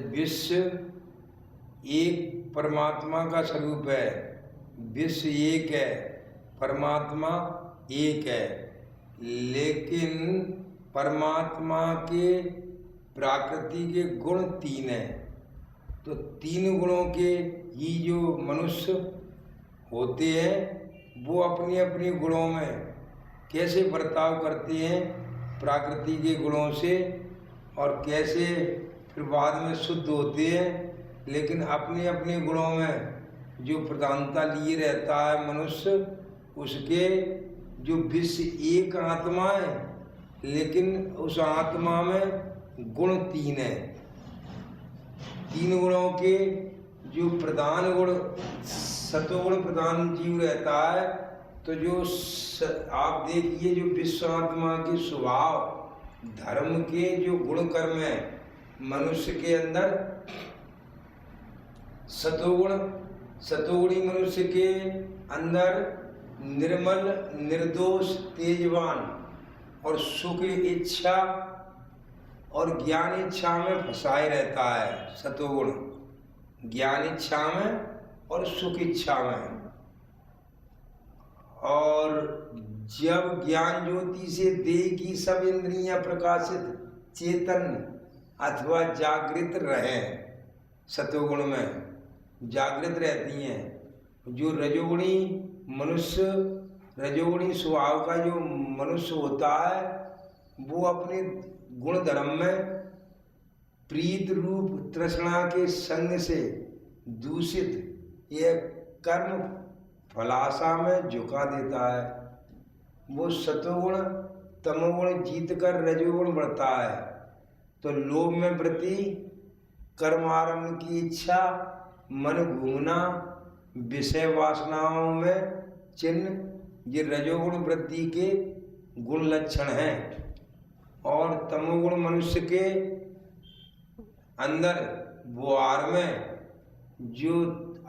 विश्व एक परमात्मा का स्वरूप है, विश्व एक है, परमात्मा एक है, लेकिन परमात्मा के प्रकृति के गुण तीन हैं। तो तीन गुणों के ही जो मनुष्य होते हैं वो अपने अपने गुणों में कैसे बर्ताव करते हैं प्रकृति के गुणों से, और कैसे फिर बाद में शुद्ध होते हैं, लेकिन अपने अपने गुणों में जो प्रधानता लिए रहता है मनुष्य, उसके जो विश्व एक आत्मा है, लेकिन उस आत्मा में गुण तीन है। तीन गुणों के जो प्रधान गुण सतोगुण प्रधान जीव रहता है, तो जो आप देखिए जो विश्व आत्मा के स्वभाव धर्म के जो गुण कर्म है मनुष्य के अंदर, सतोगुणी मनुष्य के अंदर निर्मल निर्दोष तेजवान और सुख इच्छा और ज्ञान इच्छा में फंसाए रहता है। सतोगुण ज्ञान इच्छा में और सुख इच्छा में, और जब ज्ञान ज्योति से देह की सब इंद्रियां प्रकाशित चेतन अथवा जागृत रहे, सतोगुण में जागृत रहती हैं। जो रजोगुणी मनुष्य, रजोगुणी स्वभाव का जो मनुष्य होता है, वो अपने गुण धर्म में प्रीत रूप तृष्णा के संग से दूषित यह कर्म फलाशा में झुका देता है। वो सतोगुण तमोगुण जीत कर रजोगुण बढ़ता है, तो लोभ में वृत्ति, कर्मारंभ की इच्छा, मन घूमना, विषय वासनाओं में चिन्ह, ये रजोगुण वृद्धि के गुण लक्षण हैं। और तमोगुण मनुष्य के अंदर व्यवहार में जो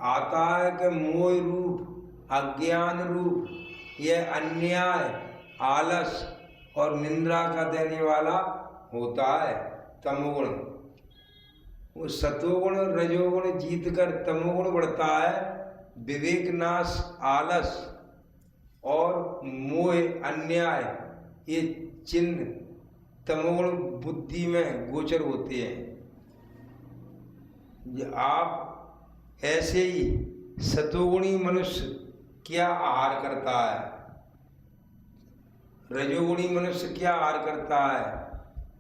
आता है कि मोह रूप, अज्ञान रूप, यह अन्याय, आलस और निंदा का देने वाला होता है तमोगुण। वो सतोगुण रजोगुण जीत कर तमोगुण बढ़ता है, विवेक नाश, आलस और मोह अन्याय ये चिन्ह तमोगुण बुद्धि में गोचर होते हैं। आप ऐसे ही सतोगुणी मनुष्य क्या आहार करता है, रजोगुणी मनुष्य क्या आहार करता है,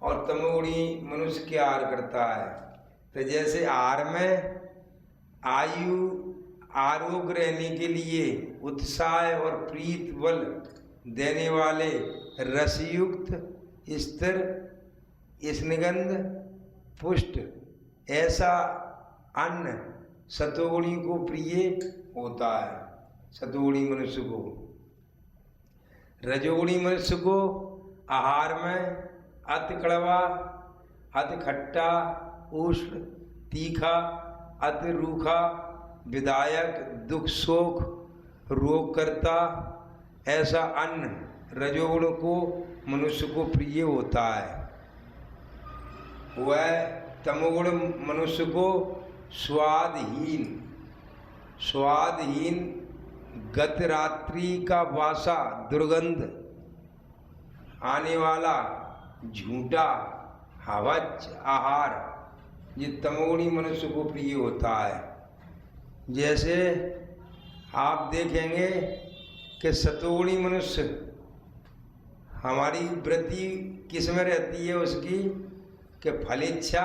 और तमोगुणी मनुष्य क्या आहार करता है। तो जैसे आहार में आयु आरोग्य रहने के लिए उत्साह और प्रीत बल देने वाले रसयुक्त स्थिर स्निग्ध पुष्ट ऐसा अन्न सतोगुणी को प्रिय होता है, सतोगुणी मनुष्य को। रजोगुणी मनुष्य को आहार में अति कड़वा, अति खट्टा, उष्ण, तीखा, अति रूखा, विदायक, दुख शोक, रोग करता ऐसा अन्न रजोगुण को मनुष्य को प्रिय होता है। वह तमोगुण मनुष्य को स्वादहीन गत रात्रि का वासा दुर्गंध आने वाला झूठा हवच आहार, ये तमोगुणी मनुष्य को प्रिय होता है। जैसे आप देखेंगे कि सतोगुणी मनुष्य हमारी वृत्ति किस में रहती है उसकी, कि फलेच्छा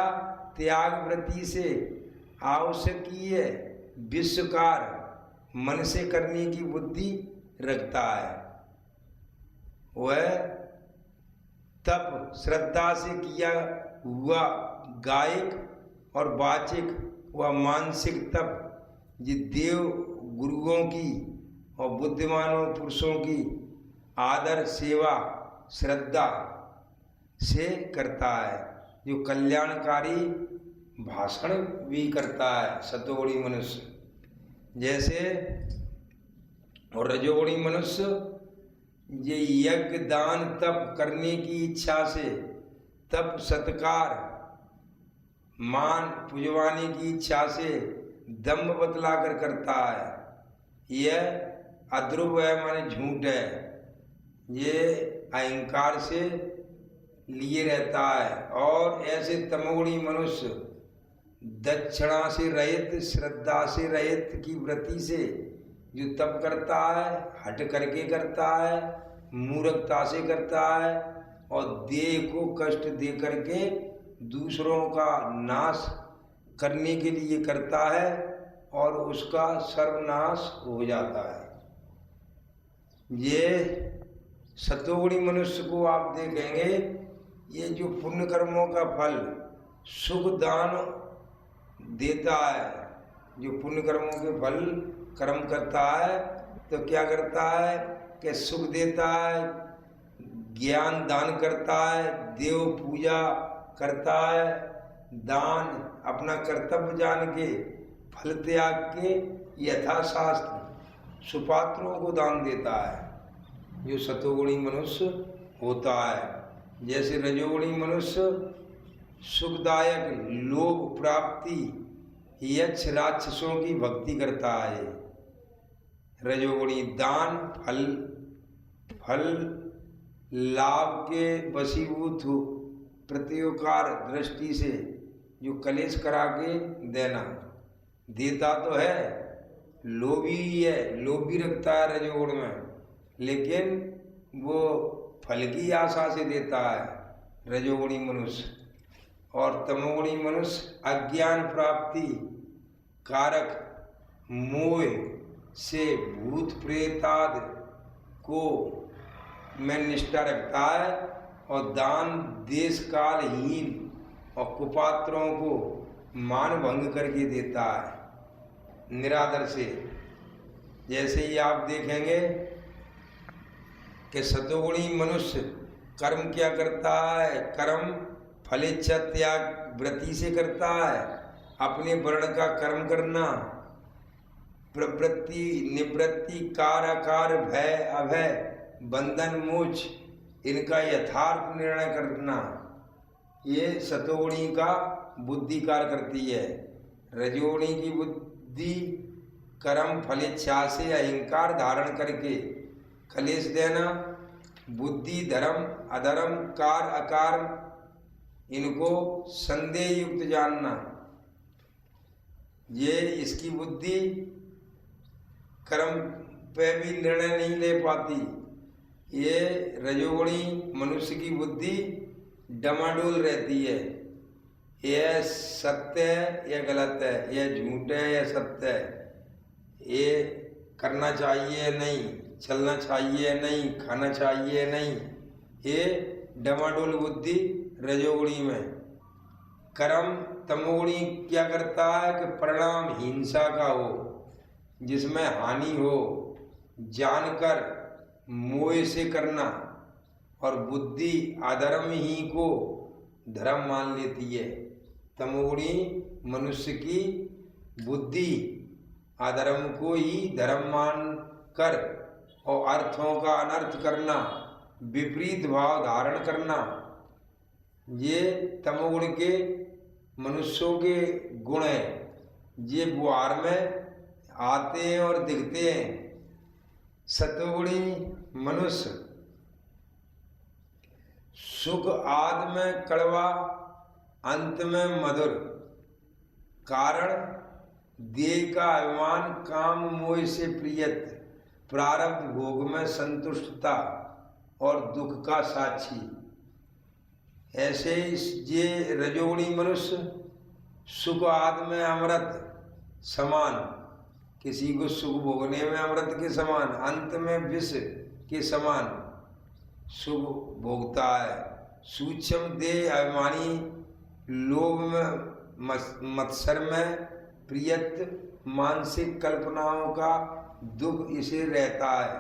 त्याग वृत्ति से आवश्यकीय विश्वकार मन से करने की बुद्धि रखता है। वह तप श्रद्धा से किया हुआ गायिक और वाचिक व मानसिक तप ये देव गुरुओं की और बुद्धिमानों पुरुषों की आदर सेवा श्रद्धा से करता है, जो कल्याणकारी भाषण भी करता है सतोगुणी मनुष्य। जैसे और रजोगुणी मनुष्य ये यज्ञ दान तप करने की इच्छा से तप सत्कार मान पुजवाने की इच्छा से दम्भ बतलाकर करता है। यह अध्रुव है, माने झूठ है। ये अहंकार से लिए रहता है। और ऐसे तमोगुणी मनुष्य दक्षिणा से रहित, श्रद्धा से रहित की वृत्ति से जो तप करता है, हट करके करता है, मूर्खता से करता है और देह को कष्ट दे करके दूसरों का नाश करने के लिए करता है और उसका सर्वनाश हो जाता है। ये सतोगुणी मनुष्य को आप देखेंगे, ये जो पुण्य कर्मों का फल सुख दान देता है, जो पुण्य कर्मों के फल कर्म करता है तो क्या करता है कि सुख देता है, ज्ञान दान करता है, देव पूजा करता है, दान अपना कर्तव्य जान के फल त्याग के यथाशास्त्र सुपात्रों को दान देता है, जो सतोगुणी मनुष्य होता है। जैसे रजोगुणी मनुष्य सुखदायक लोभ प्राप्ति यक्ष राक्षसों की भक्ति करता है। रजोगुणी दान फल लाभ के वशीभूत हो प्रत्योकार दृष्टि से जो कलेश करा के देता तो है, लोभी है, लोभी रखता है रजोगुण में, लेकिन वो फल की आशा से देता है रजोगुणी मनुष्य। और तमोगुणी मनुष्य अज्ञान प्राप्ति कारक मोह से भूत प्रेतादि को में निष्ठा रखता है और दान देश कालहीन और कुपात्रों को मान भंग करके देता है निरादर से। जैसे ही आप देखेंगे कि सतोगुणी मनुष्य कर्म क्या करता है, कर्म फलेच्छा त्याग व्रति से करता है, अपने वर्ण का कर्म करना, प्रवृत्ति निवृत्ति कार अकार भय अभय बंधन मोक्ष इनका यथार्थ निर्णय करना, ये सतोगुणी का बुद्धि कार्य करती है। रजोगुणी की बुद्धि कर्म फलेच्छा से अहंकार धारण करके कलेश देना, बुद्धि धर्म अधर्म कार अकार इनको संदेह युक्त जानना, ये इसकी बुद्धि कर्म पे भी निर्णय नहीं ले पाती। ये रजोगुणी मनुष्य की बुद्धि डमाडोल रहती है, यह सत्य है या गलत है, यह झूठ है या सत्य है, ये करना चाहिए नहीं, चलना चाहिए नहीं, खाना चाहिए नहीं, ये डमाडोल बुद्धि रजोगुणी में। कर्म तमोगुणी क्या करता है कि परिणाम हिंसा का हो, जिसमें हानि हो, जानकर मोह से करना, और बुद्धि अधर्म ही को धर्म मान लेती है। तमोगुणी मनुष्य की बुद्धि अधर्म को ही धर्म मान कर और अर्थों का अनर्थ करना, विपरीत भाव धारण करना, ये तमोगुण के मनुष्यों के गुण हैं। ये व्यवहार में आते हैं और दिखते हैं। सतोगुणी मनुष्य सुख आदि में कड़वा, अंत में मधुर, कारण देह का अभिमान, काम मोह से प्रियत, प्रारब्ध भोग में संतुष्टता और दुख का साक्षी। ऐसे ये रजोगुणी मनुष्य सुख आदि में अमृत समान, किसी को सुख भोगने में अमृत के समान, अंत में विष के समान सुख भोगता है। सूक्ष्म देह अभिमानी, लोभ में मत्सर में प्रियत, मानसिक कल्पनाओं का दुख इसे रहता है,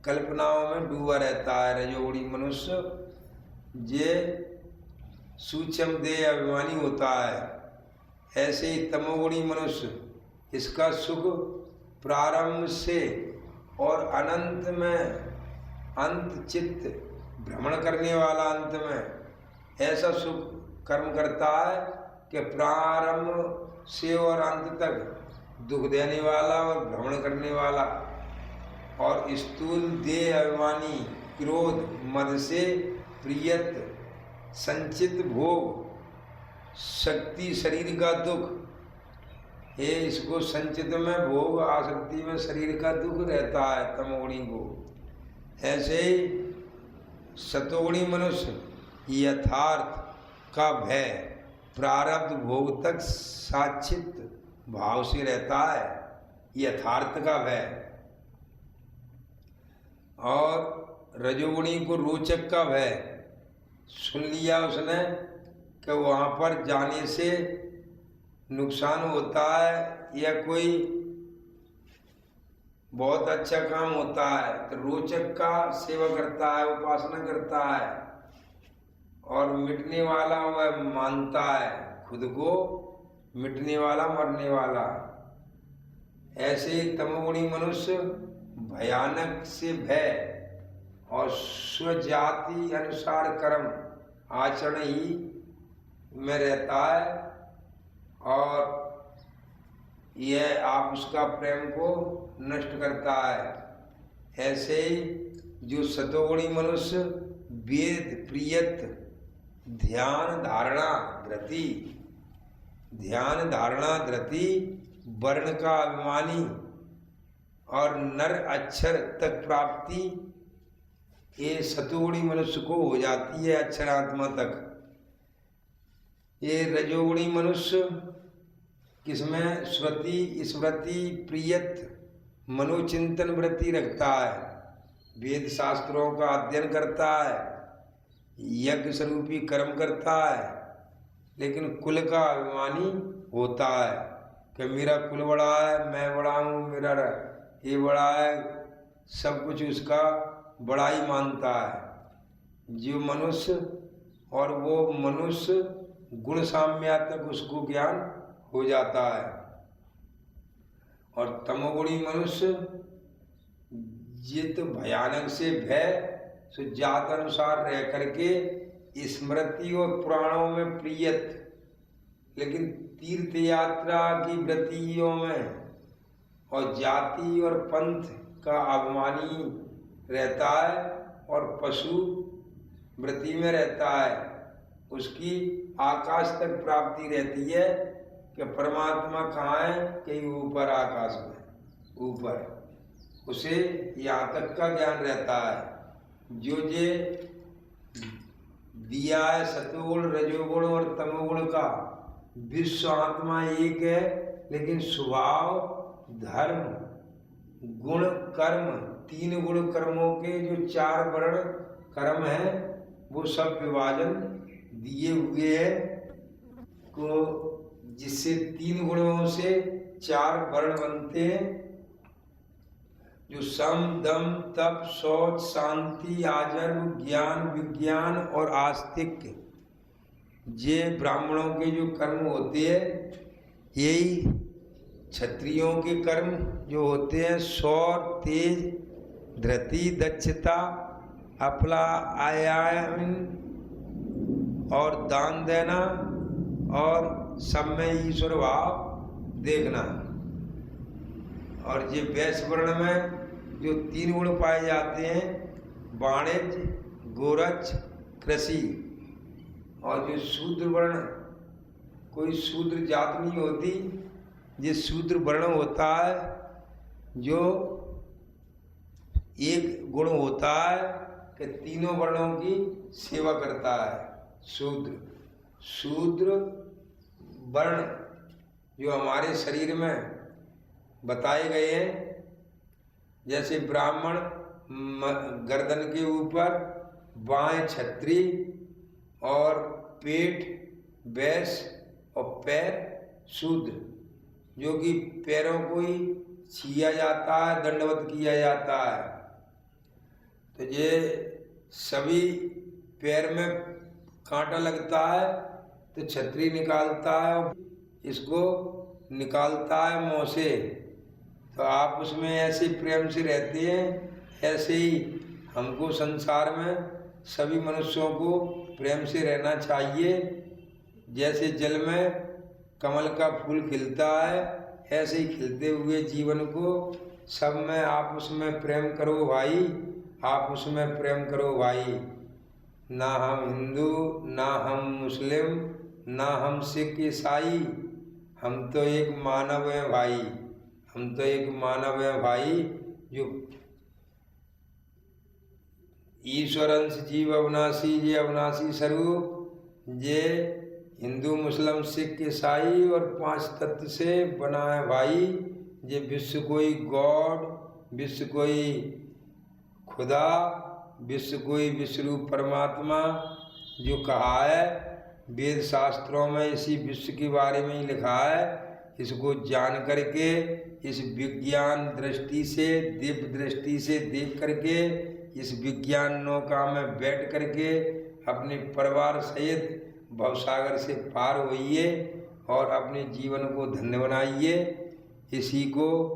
कल्पनाओं में डूबा रहता है रजोगुणी मनुष्य। ये सूक्ष्म देह अभिमानी होता है। ऐसे ही तमोगुणी मनुष्य इसका सुख प्रारंभ से और अनंत में अंत चित्त भ्रमण करने वाला, अंत में ऐसा सुख कर्म करता है कि प्रारंभ से और अंत तक दुख देने वाला और भ्रमण करने वाला और स्थूल देह अभिमानी क्रोध मद से प्रियत संचित भोग शक्ति शरीर का दुख है, इसको संचित में भोग आसक्ति में शरीर का दुख रहता है तमोगुणी को। ऐसे ही सतोगुणी मनुष्य यथार्थ का भय प्रारब्ध भोग तक साक्षित भाव से रहता है, यथार्थ का भय। और रजोगुणी को रोचक का भय, सुन लिया उसने कि वहाँ पर जाने से नुकसान होता है या कोई बहुत अच्छा काम होता है तो रोचक का सेवा करता है, उपासना करता है और मिटने वाला वह मानता है खुद को मिटने वाला मरने वाला। ऐसे तमोगुणी मनुष्य भयानक से भय और स्वजाति अनुसार कर्म आचरण ही में रहता है और यह आप उसका प्रेम को नष्ट करता है। ऐसे ही जो सतोगुणी मनुष्य वेद प्रियत ध्यान धारणा धृति वर्ण का अभिमानी और नर अक्षर तक प्राप्ति ये सतोगुणी मनुष्य को हो जाती है, अक्षरात्मा तक। ये रजोगुणी मनुष्य किसमें श्रुति स्मृति प्रियत मनोचिंतन वृत्ति रखता है, वेद शास्त्रों का अध्ययन करता है, यज्ञ स्वरूपी कर्म करता है, लेकिन कुल का अभिमानी होता है कि मेरा कुल बड़ा है, मैं बड़ा हूँ, मेरा ये बड़ा है, सब कुछ उसका बड़ा ही मानता है जो मनुष्य। और वो मनुष्य गुण साम्या तक उसको ज्ञान हो जाता है। और तमोगुणी मनुष्य जित भयानक से भय सो जात अनुसार रह करके स्मृति और पुराणों में प्रियत, लेकिन तीर्थ यात्रा की व्रतियों में और जाति और पंथ का अभिमानी रहता है और पशु वृत्ति में रहता है। उसकी आकाश तक प्राप्ति रहती है कि परमात्मा कहाँ है, कहीं ऊपर आकाश में ऊपर, उसे यहाँ तक का ज्ञान रहता है। जो जे दिया है सतोगुण रजोगुण और तमोगुण का, विश्व आत्मा एक है, लेकिन स्वभाव धर्म गुण कर्म तीन गुण कर्मों के जो चार वर्ण कर्म हैं वो सब विभाजन दिए हुए हैं को, जिससे तीन गुणों से चार वर्ण बनते हैं जो सम दम तप शौच शांति आजर्व ज्ञान विज्ञान और आस्तिक। ये ब्राह्मणों के जो कर्म होते हैं यही क्षत्रियों के कर्म जो होते हैं शौर तेज धृति दक्षता अपला आयाम और दान देना और सब में ईश्वर भाव देखना। और ये वैश्य वर्ण में जो तीन गुण पाए जाते हैं वाणिज्य गोरक्ष कृषि। और जो शूद्र वर्ण कोई शूद्र जात नहीं होती, ये शूद्र वर्ण होता है जो एक गुण होता है कि तीनों वर्णों की सेवा करता है। शूद्र वर्ण जो हमारे शरीर में बताए गए हैं, जैसे ब्राह्मण गर्दन के ऊपर बाएं छत्री और पेट वैश्य और पैर शूद्र, जो कि पैरों को ही छिया जाता है दंडवत किया जाता है। तो ये सभी पैर में कांटा लगता है तो छतरी निकालता है, इसको निकालता है मुँह से। तो आप उसमें ऐसे प्रेम से रहते हैं, ऐसे ही हमको संसार में सभी मनुष्यों को प्रेम से रहना चाहिए। जैसे जल में कमल का फूल खिलता है, ऐसे ही खिलते हुए जीवन को सब में आप उसमें प्रेम करो भाई, आप उसमें प्रेम करो भाई। ना हम हिंदू, ना हम मुस्लिम, ना हम सिख ईसाई, हम तो एक मानव हैं भाई, हम तो एक मानव हैं भाई। जो ईश्वर अंश जीव अविनाशी, ये अविनाशी स्वरूप, ये हिंदू मुस्लिम सिख ईसाई और 5 तत्व से बना है भाई। ये विश्व कोई गॉड, विश्व कोई खुदा, विश्व कोई विश्वरूप परमात्मा जो कहा है वेद शास्त्रों में, इसी विश्व के बारे में ही लिखा है। इसको जान करके, इस विज्ञान दृष्टि से, दिव्य दृष्टि से देख करके, इस विज्ञान नौका में बैठ करके अपने परिवार सहित भवसागर से पार होइए और अपने जीवन को धन्य बनाइए। इसी को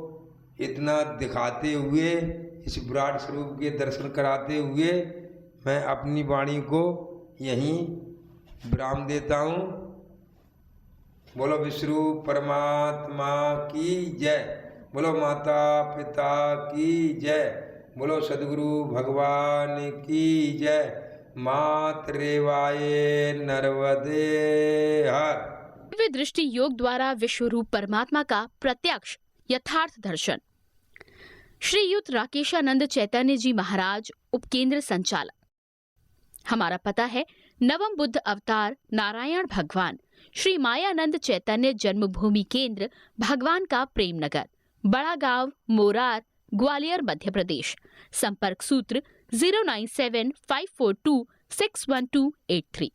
इतना दिखाते हुए, इस विराट स्वरूप के दर्शन कराते हुए मैं अपनी वाणी को यहीं विराम देता हूँ। बोलो विश्वरूप परमात्मा की जय, बोलो माता पिता की जय, बोलो सद्गुरु भगवान की जय। मातरेवाय नर्मदे हर। दिव्य दृष्टि योग द्वारा विश्वरूप परमात्मा का प्रत्यक्ष यथार्थ दर्शन। श्रीयुत राकेशानंद चैतन्य जी महाराज, उपकेंद्र संचालक। हमारा पता है नवम बुद्ध अवतार नारायण भगवान श्री मायानंद चैतन्य जन्मभूमि केंद्र, भगवान का प्रेम नगर, बड़ा गांव, मोरार, ग्वालियर, मध्य प्रदेश। संपर्क सूत्र 09754261283।